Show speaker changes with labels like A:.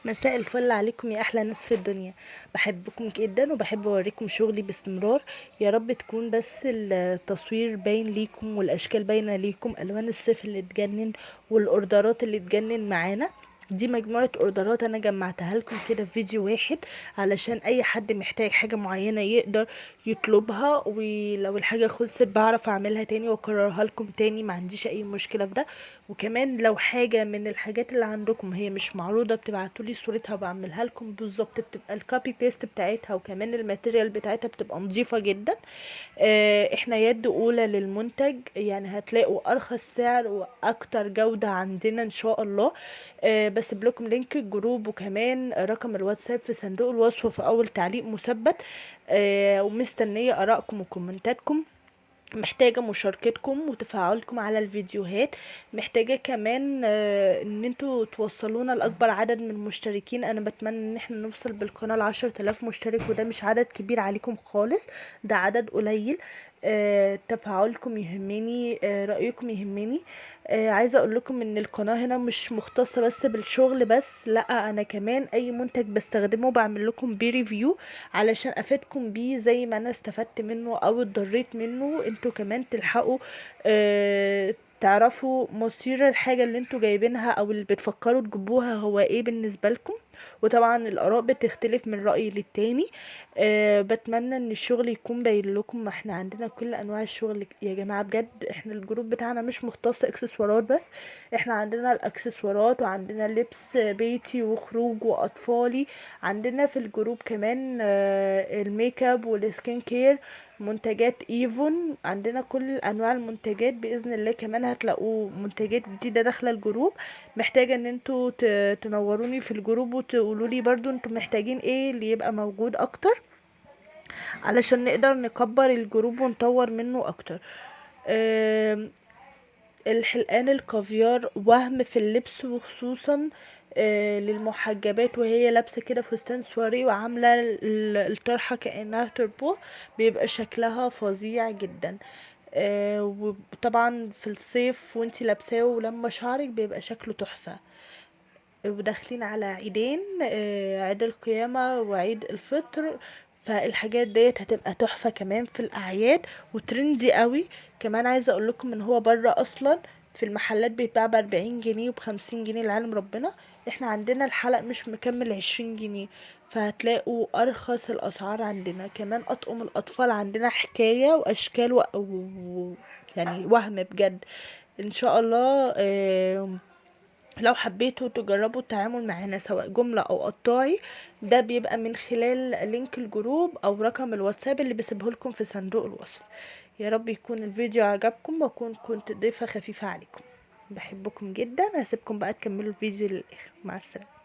A: مساء الفل عليكم يا احلى ناس في الدنيا. بحبكم جدا وبحب اوريكم شغلي باستمرار. يا رب تكون بس التصوير باين ليكم والاشكال باينه ليكم، الوان الصيف اللي تجنن والاوردرات اللي تجنن معانا. دي مجموعة اوردرات انا جمعتها لكم كده في فيديو واحد، علشان اي حد محتاج حاجة معينة يقدر يطلبها، ولو الحاجة خلصت بعرف اعملها تاني واكررها لكم تاني، ما عنديش اي مشكلة في ده. وكمان لو حاجة من الحاجات اللي عندكم هي مش معروضة بتبعتولي صورتها وبعملها لكم بالظبط، بتبقى الكوبي بيست بتاعتها وكمان الماتيريال بتاعتها بتبقى نظيفة جدا. احنا يد اولى للمنتج، يعني هتلاقوا ارخص سعر واكتر جودة عندنا ان شاء الله. بس بلكم لينك الجروب وكمان رقم الواتساب في صندوق الوصف في اول تعليق مثبت. ومستنية ارائكم وكومنتاتكم، محتاجة مشاركتكم وتفاعلكم على الفيديوهات، محتاجة كمان ان انتوا توصلونا لأكبر عدد من المشتركين. انا بتمنى ان احنا نوصل بالقناة ل10,000 مشترك، وده مش عدد كبير عليكم خالص، ده عدد قليل. تفاعلكم يهمني، رأيكم يهمني. عايزة اقول لكم ان القناة هنا مش مختصة بس بالشغل بس، لا انا كمان اي منتج بستخدمه بعمل لكم بيه ريفيو علشان افيدكم بيه زي ما انا استفدت منه او اتضريت منه، انتوا كمان تلحقوا تعرفوا مصير الحاجة اللي انتوا جايبينها او اللي بتفكروا تجيبوها هو ايه بالنسبة لكم. وطبعا الاراء بتختلف من رأي للتاني. بتمنى ان الشغل يكون باين لكم، ما احنا عندنا كل انواع الشغل يا جماعة بجد. احنا الجروب بتاعنا مش مختص اكسسوارات بس، احنا عندنا الاكسسوارات وعندنا لبس بيتي وخروج واطفالي. عندنا في الجروب كمان الميك اب والسكين كير، منتجات ايفون، عندنا كل انواع المنتجات باذن الله. كمان هتلاقوا منتجات جديده داخله الجروب. محتاجه ان انتوا تنوروني في الجروب وتقولوا لي برضو انتوا محتاجين ايه اللي يبقى موجود اكتر، علشان نقدر نكبر الجروب ونطور منه اكتر. آم، الحلقان الكافيار وهم في اللبس، وخصوصا للمحجبات وهي لابسه كده فستان سواري وعامله الطرحه كانها تربو، بيبقى شكلها فظيع جدا. وطبعا في الصيف وانتي لابساه ولما شعرك بيبقى شكله تحفه. وداخلين على عيدين، عيد القيامة وعيد الفطر، فالحاجات ديت هتبقى تحفة كمان في الأعياد وترندي قوي. كمان عايزة اقول لكم ان هو بره اصلا في المحلات بيتباع ب40 جنيه وب50 جنيه لعلم ربنا، احنا عندنا الحلق مش مكمل 20 جنيه، فهتلاقوا ارخص الاسعار عندنا. كمان اطقم الاطفال عندنا حكاية واشكال يعني وهم بجد. ان شاء الله لو حبيتوا تجربوا التعامل معنا سواء جملة او قطاعي، ده بيبقى من خلال لينك الجروب او رقم الواتساب اللي بسيبه لكم في صندوق الوصف. يا رب يكون الفيديو عجبكم واكون كنت ضيفة خفيفة عليكم. بحبكم جدا، هسيبكم بقى تكملوا الفيديو للاخر. مع السلامة.